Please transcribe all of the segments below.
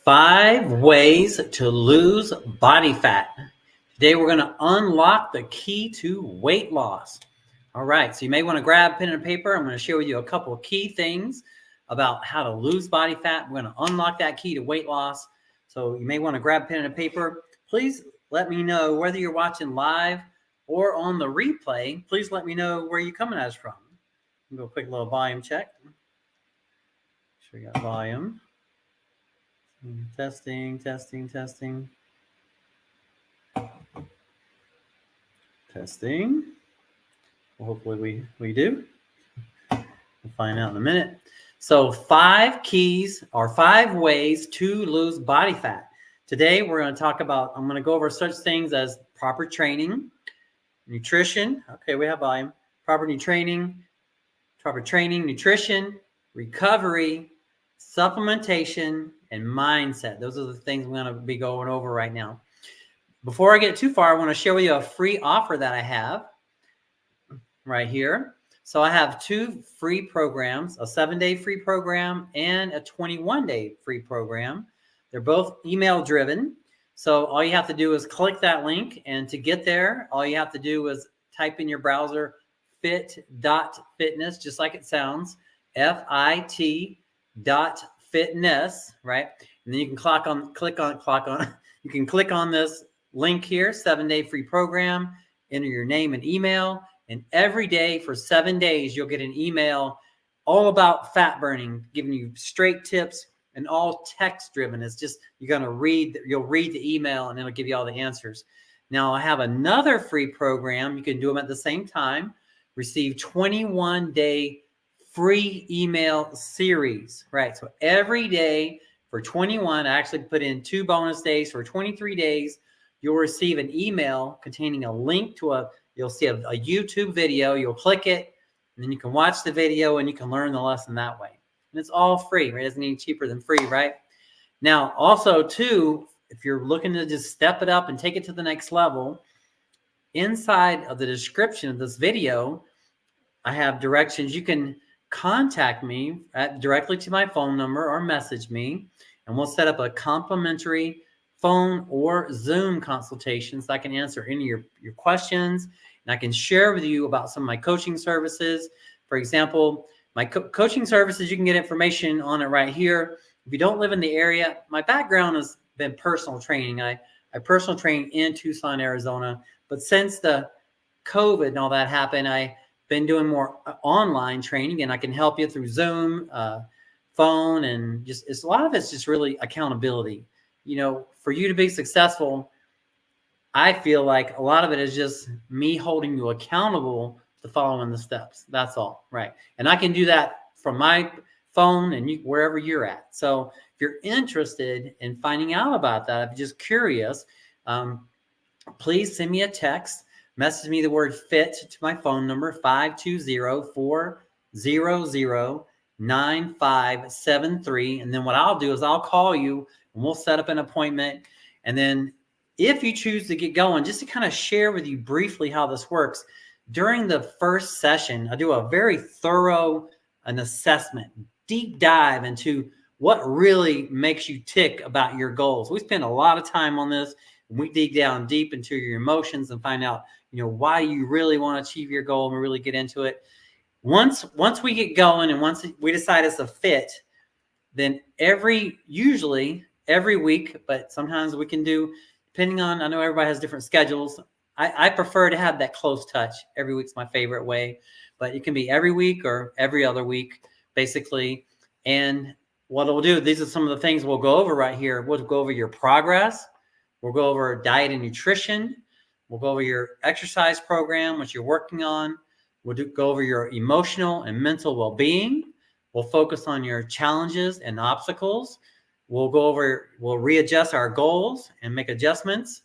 5 ways to lose body fat. Today we're going to unlock the key to weight loss. All right, so you may want to grab pen and paper. I'm going to share with you a couple of key things about how to lose body fat. We're going to unlock that key to weight loss. So you may want to grab pen and paper. Please let me know whether you're watching live or on the replay. Please let me know where you're coming at us from. We'll do a quick little volume check. Make sure you got volume. Testing. Well, hopefully we do. We'll find out in a minute. So 5 keys or 5 ways to lose body fat. Today we're going to talk about, I'm going to go over such things as proper training, nutrition. Okay, we have volume. Proper training, nutrition, recovery, supplementation, and mindset. Those are the things I'm going to be going over right now. Before I get too far, I want to share with you a free offer that I have right here. So I have 2 free programs, a 7-day free program and a 21-day free program. They're both email driven. So all you have to do is click that link, and to get there, all you have to do is type in your browser fit.fitness, just like it sounds, FIT.fitness, right? And then you can click on this link here, 7-day free program, enter your name and email, and every day for 7 days, you'll get an email all about fat burning, giving you straight tips and all text driven. It's just, you'll read the email and it'll give you all the answers. Now I have another free program. You can do them at the same time. Receive 21-day free email series, right? So every day for 21, I actually put in 2 bonus days. For 23 days, you'll receive an email containing a link to you'll see a YouTube video. You'll click it, and then you can watch the video and you can learn the lesson that way. And it's all free, right? It doesn't need cheaper than free, right? Now, also too, if you're looking to just step it up and take it to the next level, inside of the description of this video, I have directions. You can contact me directly to my phone number or message me, and we'll set up a complimentary phone or Zoom consultation so I can answer any of your questions, and I can share with you about some of my coaching services. For example, my coaching services, you can get information on it right here. If you don't live in the area, my background has been personal training. I personal train in Tucson, Arizona, but since the COVID and all that happened, I've been doing more online training, and I can help you through Zoom, phone, and a lot of it's just really accountability. You know, for you to be successful, I feel like a lot of it is just me holding you accountable to following the steps. That's all, right? And I can do that from my phone and wherever you're at. So if you're interested in finding out about that, if you're just curious, please send me a text. Message me the word FIT to my phone number, 520-400-9573. And then what I'll do is I'll call you and we'll set up an appointment. And then if you choose to get going, just to kind of share with you briefly how this works, during the first session, I do a very thorough assessment, deep dive into what really makes you tick about your goals. We spend a lot of time on this. We dig down deep into your emotions and find out, why you really want to achieve your goal, and we really get into it. Once we get going and once we decide it's a fit, then usually every week, but sometimes we can do, depending on, I know everybody has different schedules. I prefer to have that close touch. Every week's my favorite way, but it can be every week or every other week, basically. And what we'll do, these are some of the things we'll go over right here. We'll go over your progress. We'll go over diet and nutrition. We'll go over your exercise program, what you're working on. We'll go over your emotional and mental well-being. We'll focus on your challenges and obstacles. We'll readjust our goals and make adjustments.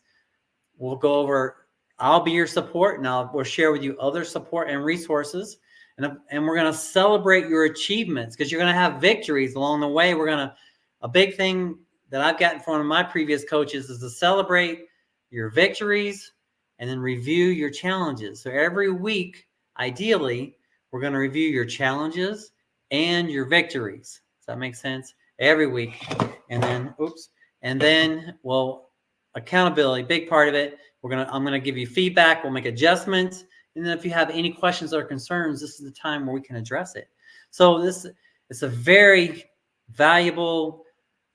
We'll go over, I'll be your support, and we'll share with you other support and resources. And we're going to celebrate your achievements, because you're going to have victories along the way. A big thing that I've gotten from one of my previous coaches is to celebrate your victories and then review your challenges. So every week, ideally, we're going to review your challenges and your victories. Does that make sense? every week. And then, well, accountability, big part of it. I'm gonna give you feedback. We'll make adjustments. And then if you have any questions or concerns, this is the time where we can address it. So it's a very valuable,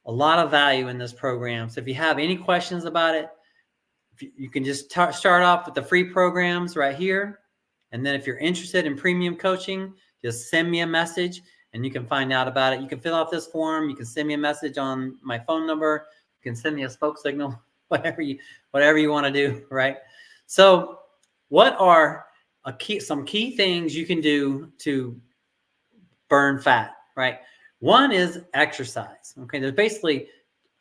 a lot of value in this program. So if you have any questions about it, you can just start off with the free programs right here. And then if you're interested in premium coaching, just send me a message and you can find out about it. You can fill out this form. You can send me a message on my phone number. You can send me a smoke signal, whatever you want to do, right? So what are some key things you can do to burn fat, right? One is exercise. Okay,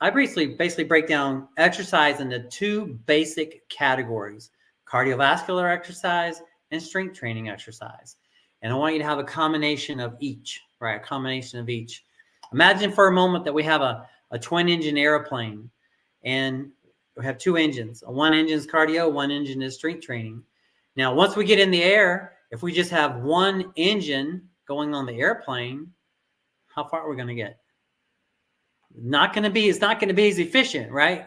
I basically break down exercise into two basic categories: cardiovascular exercise and strength training exercise. And I want you to have a combination of each, right? A combination of each. Imagine for a moment that we have a twin engine airplane and we have two engines. One engine is cardio, one engine is strength training. Now, once we get in the air, if we just have one engine going on the airplane, how far are we going to get? It's not going to be as efficient, right?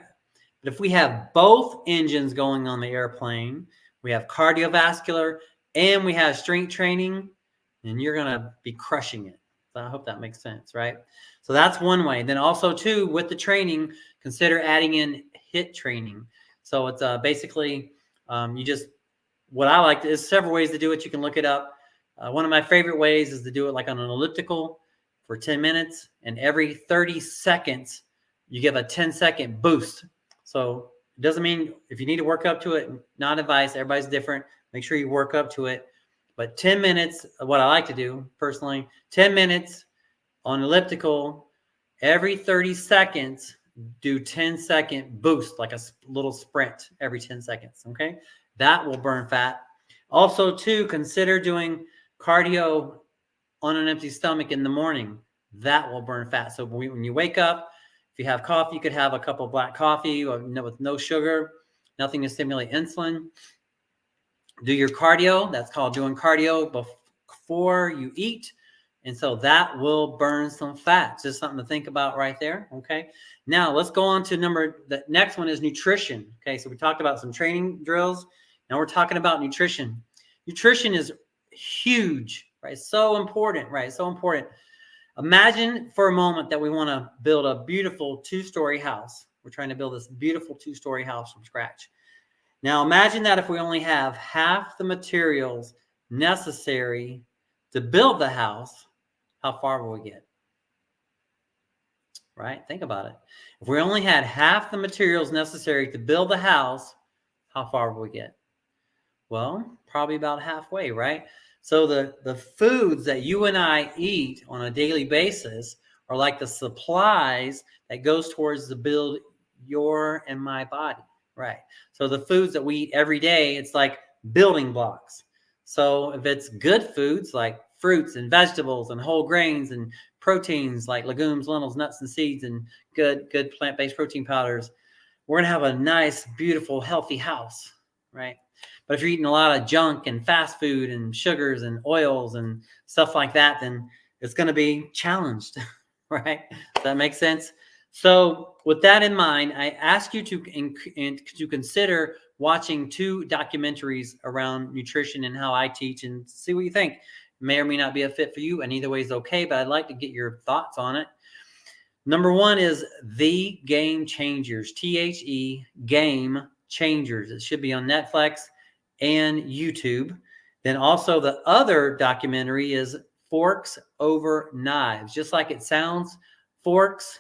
But if we have both engines going on the airplane, we have cardiovascular and we have strength training, and you're going to be crushing it. So I hope that makes sense, right? So that's one way. Then also too, with the training, consider adding in HIIT training. So it's basically what I like is several ways to do it. You can look it up. One of my favorite ways is to do it like on an elliptical for 10 minutes, and every 30 seconds, you give a 10-second boost. So it doesn't mean if you need to work up to it, not advice, everybody's different. Make sure you work up to it. But 10 minutes, what I like to do personally, 10 minutes on elliptical, every 30 seconds, do 10-second boost, like a little sprint every 10 seconds, okay? That will burn fat. Also, too, consider doing cardio on an empty stomach in the morning. That will burn fat. So when you wake up, if you have coffee, you could have a cup of black coffee with no sugar, nothing to stimulate insulin. Do your cardio. That's called doing cardio before you eat. And so that will burn some fat. Just something to think about right there. Okay. Now let's go on to the next one is nutrition. Okay. So we talked about some training drills. Now we're talking about nutrition. Nutrition is huge, right? So important, right? So important. Imagine for a moment that we want to build a beautiful 2-story house. We're trying to build this beautiful 2-story house from scratch. Now imagine that if we only have half the materials necessary to build the house, how far will we get? Right? Think about it. If we only had half the materials necessary to build the house, how far will we get? Well, probably about halfway, right? So the foods that you and I eat on a daily basis are like the supplies that goes towards the build your and my body, right? So the foods that we eat every day, it's like building blocks. So if it's good foods like fruits and vegetables and whole grains and proteins like legumes, lentils, nuts, and seeds, and good plant-based protein powders, we're gonna have a nice, beautiful, healthy house, right? But if you're eating a lot of junk and fast food and sugars and oils and stuff like that, then it's going to be challenged, right? Does that make sense? So with that in mind, I ask you to consider watching 2 documentaries around nutrition and how I teach and see what you think. May or may not be a fit for you, and either way is okay, but I'd like to get your thoughts on it. Number 1 is The Game Changers, THE Game Changers. It should be on Netflix and YouTube. Then also the other documentary is Forks Over Knives, just like it sounds, Forks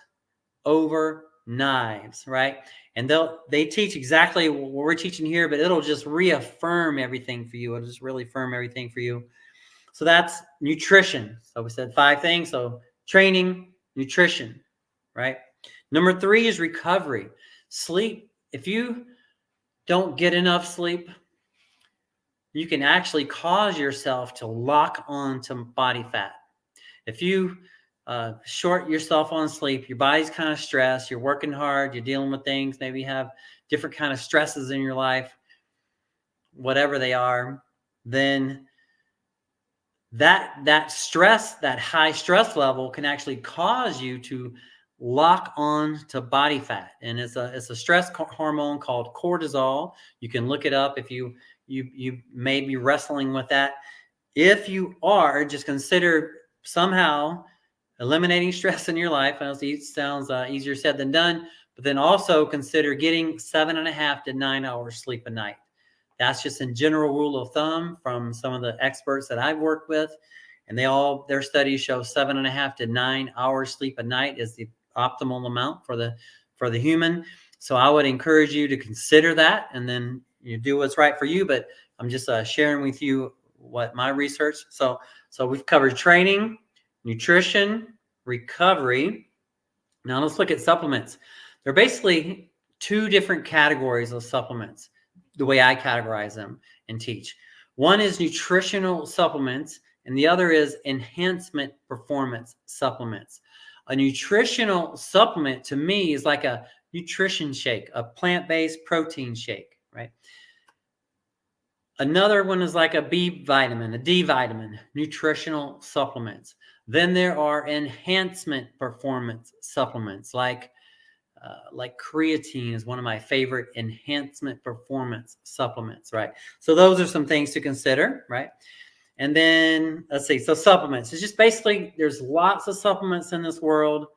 Over Knives, right? And they teach exactly what we're teaching here, but it'll just reaffirm everything for you. It'll just really affirm everything for you. So that's nutrition. So we said 5 things. So training, nutrition, right? Number 3 is recovery. Sleep. If you don't get enough sleep, you can actually cause yourself to lock on to body fat. If you short yourself on sleep, your body's kind of stressed, you're working hard, you're dealing with things, maybe you have different kind of stresses in your life, whatever they are, then that stress, that high stress level can actually cause you to lock on to body fat. And it's a stress hormone called cortisol. You can look it up if you may be wrestling with that. If you are, just consider somehow eliminating stress in your life. I know it sounds easier said than done, but then also consider getting 7.5 to 9 hours sleep a night. That's just a general rule of thumb from some of the experts that I've worked with. And their studies show 7.5 to 9 hours sleep a night is the optimal amount for the human. So I would encourage you to consider that, and then you do what's right for you. But I'm just sharing with you what my research. So we've covered training, nutrition, recovery. Now let's look at supplements. There are basically two different categories of supplements, the way I categorize them and teach. One is nutritional supplements, and the other is enhancement performance supplements. A nutritional supplement to me is like a nutrition shake, a plant-based protein shake, right? Another one is like a B vitamin, a D vitamin, nutritional supplements. Then there are enhancement performance supplements like creatine is one of my favorite enhancement performance supplements, right? So those are some things to consider, right? And then let's see. So supplements. It's just basically there's lots of supplements in this world.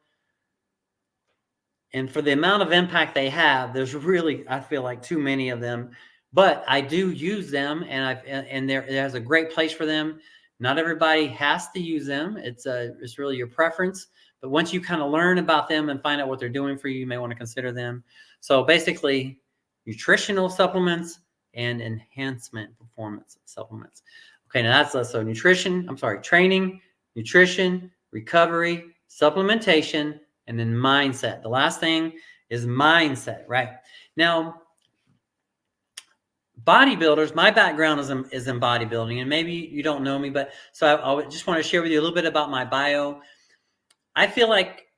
And for the amount of impact they have, there's really, I feel like, too many of them. But I do use them, and there's a great place for them. Not everybody has to use them. It's really your preference. But once you kind of learn about them and find out what they're doing for you, you may want to consider them. So basically, nutritional supplements and enhancement performance supplements. Okay, now that's so training, nutrition, recovery, supplementation, and then mindset. The last thing is mindset, right? Now, bodybuilders, my background is in bodybuilding, and maybe you don't know me, but so I just want to share with you a little bit about my bio. I feel like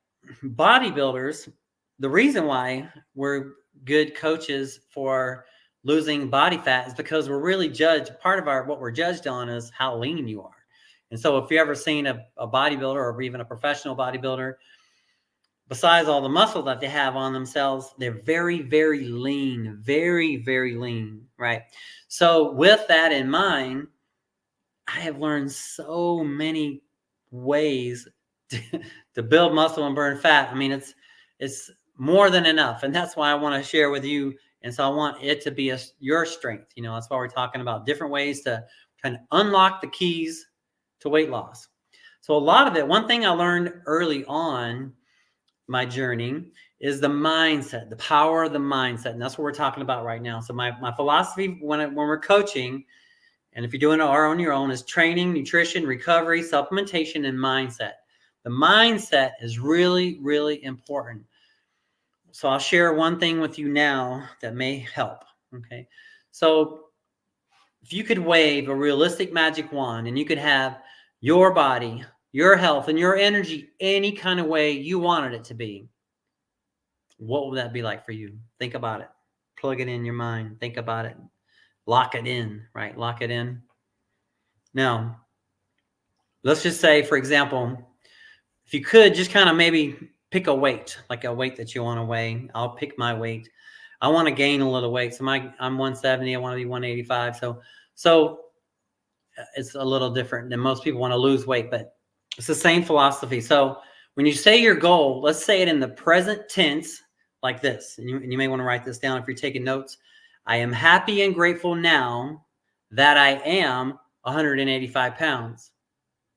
bodybuilders, the reason why we're good coaches for losing body fat is because we're really judged. Part of what we're judged on is how lean you are. And so if you've ever seen a bodybuilder or even a professional bodybuilder, besides all the muscle that they have on themselves, they're very, very lean, very, very lean, right? So with that in mind, I have learned so many ways to build muscle and burn fat. I mean, it's more than enough. And that's why I want to share with you. And so I want it to be your strength. That's why we're talking about different ways to kind of unlock the keys to weight loss. So a lot of it, one thing I learned early on my journey is the mindset, the power of the mindset. And that's what we're talking about right now. So my philosophy when we're coaching, and if you're doing it on your own, is training, nutrition, recovery, supplementation, and mindset. The mindset is really, really important. So I'll share one thing with you now that may help. Okay. So if you could wave a realistic magic wand and you could have your body, your health, and your energy any kind of way you wanted it to be, what would that be like for you? Think about it. Plug it in your mind. Think about it. Lock it in, right? Lock it in. Now, let's just say, for example, if you could just kind of maybe pick a weight, like a weight that you want to weigh. I'll pick my weight. I want to gain a little weight. So I'm 170. I want to be 185. So it's a little different than most people want to lose weight, but it's the same philosophy. So when you say your goal, let's say it in the present tense like this. And you may want to write this down if you're taking notes. I am happy and grateful now that I am 185 pounds,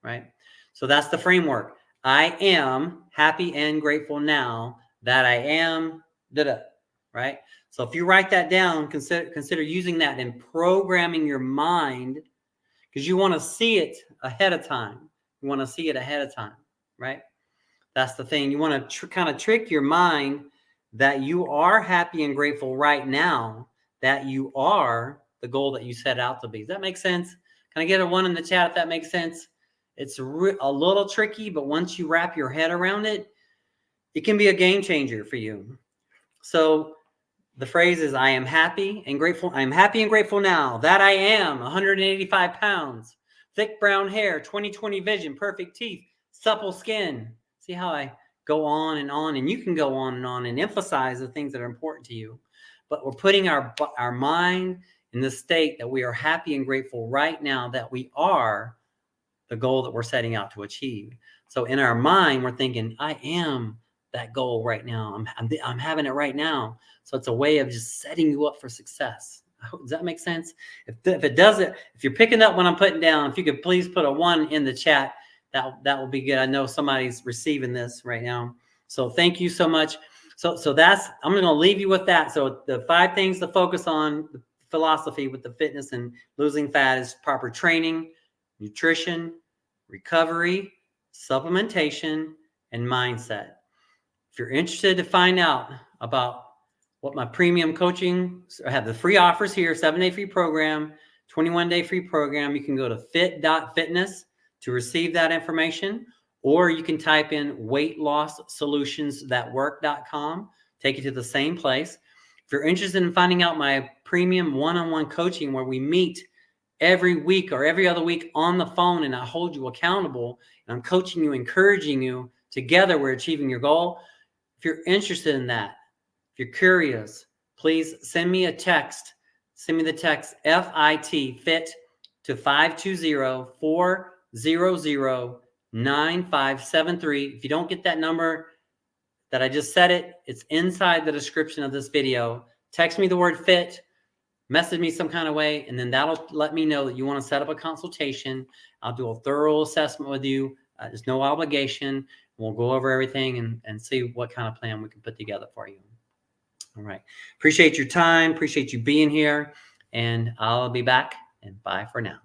right? So that's the framework. I am happy and grateful now that I am, right? So if you write that down, consider using that and programming your mind, because you want to see it ahead of time. You want to see it ahead of time, right? That's the thing. You want to kind of trick your mind that you are happy and grateful right now, that you are the goal that you set out to be. Does that make sense? Can I get a 1 in the chat if that makes sense? It's a little tricky, but once you wrap your head around it, it can be a game changer for you. So the phrase is, I am happy and grateful. I am happy and grateful now that I am 185 pounds. thick brown hair, 20/20 vision, perfect teeth, supple skin. See how I go on, and you can go on and emphasize the things that are important to you. But we're putting our mind in the state that we are happy and grateful right now that we are the goal that we're setting out to achieve. So in our mind, we're thinking, I am that goal right now. I'm having it right now. So it's a way of just setting you up for success. Does that make sense? If it doesn't, if you're picking up what I'm putting down, if you could please put a 1 in the chat, that will be good. I know somebody's receiving this right now. So thank you so much. So that's, I'm going to leave you with that. So the 5 things to focus on, the philosophy with the fitness and losing fat is proper training, nutrition, recovery, supplementation, and mindset. If you're interested to find out about what my premium coaching, I have the free offers here, 7-day free program, 21-day free program. You can go to fit.fitness to receive that information, or you can type in weightlosssolutionsThatWork.com, take you to the same place. If you're interested in finding out my premium one-on-one coaching where we meet every week or every other week on the phone and I hold you accountable and I'm coaching you, encouraging you, together we're achieving your goal. If you're interested in that, if you're curious, please send me a text. Send me the text FIT to 520-400-9573. If you don't get that number that I just said it's inside the description of this video. Text me the word fit, message me some kind of way, and then that'll let me know that you want to set up a consultation. I'll do a thorough assessment with you. There's no obligation. We'll go over everything and see what kind of plan we can put together for you. All right. Appreciate your time. Appreciate you being here. And I'll be back. And bye for now.